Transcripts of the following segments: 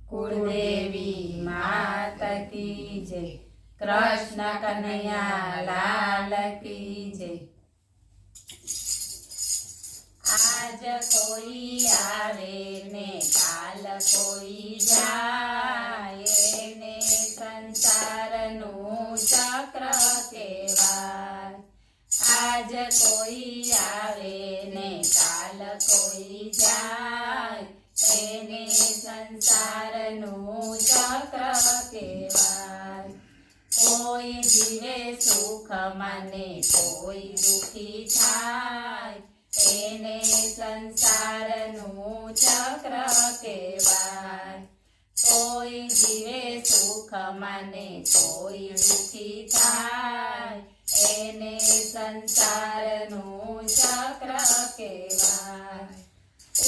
कुलदेवी माता की जय। कृष्ण कन्हैया लाल की जय। आज कोई आवे ने काल कोई जाए ने संसारनु चक्र केवाय। आज कोई आवे ने काल कोई जाय એને સંસારનું ચક્ર કહેવાય। કોઈ જીવે સુખમાં ને કોઈ દુઃખી થાય એને સંસારનું ચક્ર કહેવાય। કોઈ જીવે સુખમાં ને કોઈ દુઃખી થાય એને સંસારનું ચક્ર કહેવાય।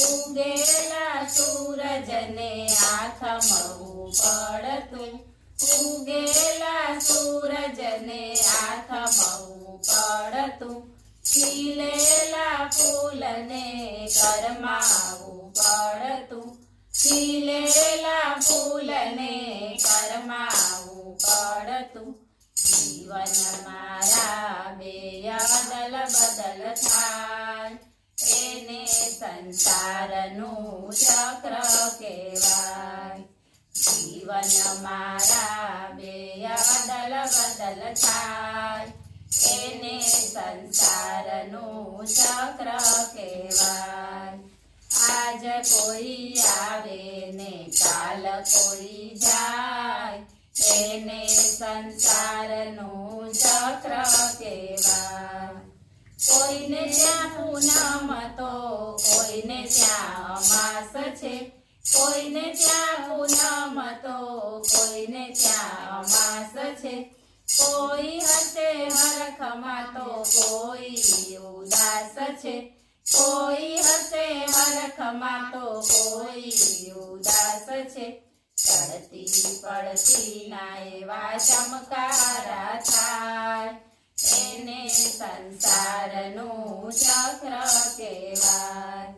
ઉગેલા સૂરજને આથમવું પડતું, ઉગેલા સૂરજને આથમવું પડતું, ખીલેલા ફૂલને કરમાવું પડતું, ખીલેલા ફૂલને કરમાવું પડતું। જીવન મારા બે અદલ બદલ થાય એને સંસારનું ચક્ર કહેવાય। જીવન મારા બે અદલ બદલ થાય એને સંસારનું ચક્ર કહેવાય। આજ કોઈ આવે ને કાલ કોઈ જાય એને સંસારનું ચક્ર કહેવાય। કોઈને ત્યાં પૂનમ તો કોઈને ત્યાં અમાસ છે, કોઈને ત્યાં પૂનમ તો કોઈને ત્યાં અમાસ છે, કોઈ હસે હરખમાં તો કોઈ ઉદાસ છે, કોઈ હસે હરખમાં તો કોઈ ઉદાસ છે। ચડતી પડતી ના એવા ચમકારા થાય એને સંસારનું ચક્ર કહેવાય।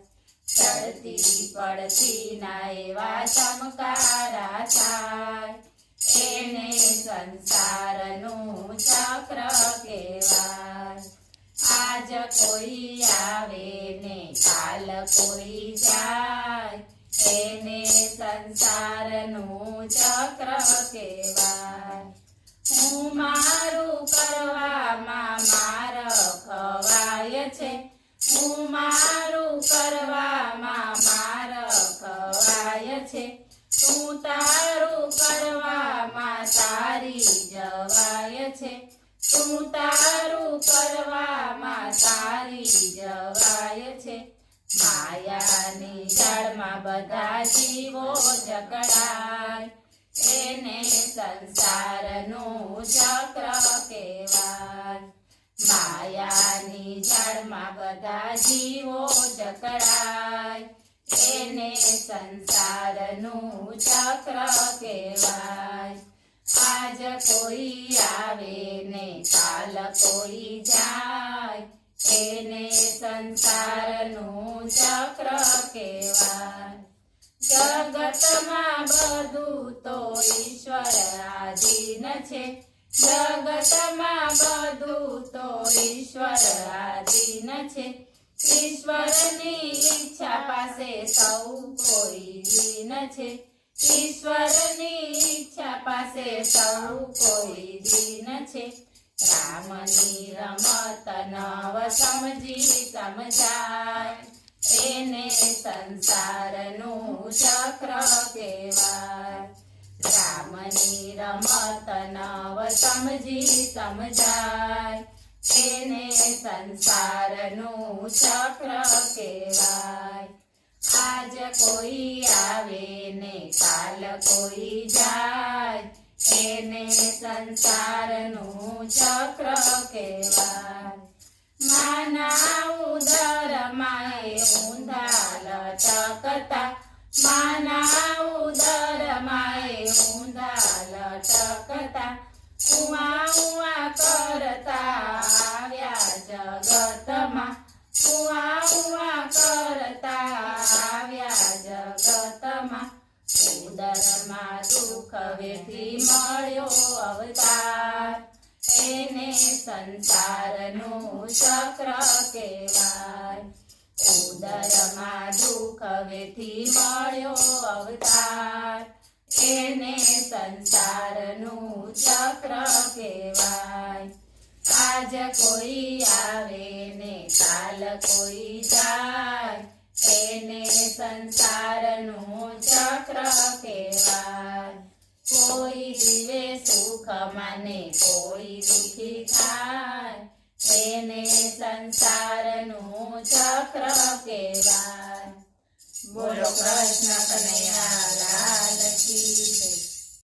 ચડતી પડતી ના એવા ચમકારા થાય એને સંસારનું ચક્ર કહેવાય। આજ કોઈ આવે ને કાલ કોઈ જાય એને સંસારનું ચક્ર કહેવાય। હું મારું કરવામાં માર ખવાય છે, હું મારું કરવામાં માર ખવાય છે, તું તારું કરવામાં તારી જવાય છે, તું તારું કરવામાં તારી જવાય છે। માયાની જાળમાં બધા જીવો જકડાય એને સંસારનું ચક્ર કહેવાય। માયાની જાળમાં બધા જીવો જકડાય એને સંસારનું ચક્ર કહેવાય। આજ કોઈ આવે ને કાલ કોઈ જાય એને સંસારનું ચક્ર કહેવાય। જગતમાં બધું તો ઈશ્વર આધીન છે, જગતમાં બધું તો ઈશ્વર આધીન છે, ઈશ્વરની ઈચ્છા પાસે સૌ કોઈ દીન છે, ઈશ્વરની ઈચ્છા પાસે સૌ કોઈ દીન છે। રામની રમત નવ સમજી સમજાય એને સંસારનું ચક્ર કહેવાય। રામની રમત નવ સમજી સમજાય એને સંસારનું ચક્ર કહેવાય। આજ કોઈ આવે ને કાલ કોઈ જાય એને સંસારનું ચક્ર કહેવાય। માના ઉદરમાં ઊંધા લટકતા, માના ઉદરમાં ઊંધા લટકતા, ઉવા ઉવા કરતા આવ્યા જગતમાં, ઉવા ઉવા કરતા આવ્યા જગતમાં। ઉદર સંસારનું ચક્ર કહેવાય. ઉદરમાં દુઃખ વેથી મળ્યો અવતાર, એને સંસારનું ચક્ર કહેવાય. આજ કોઈ આવે ને કાલ કોઈ જાય, એને સંસારનું ચક્ર કહેવાય. કોઈ જીવે સુખ માને કોઈ દુઃખી થાય, એને સંસારનું ચક્ર કહેવાય. બોલો કૃષ્ણ કનૈયા લાલ કી જય.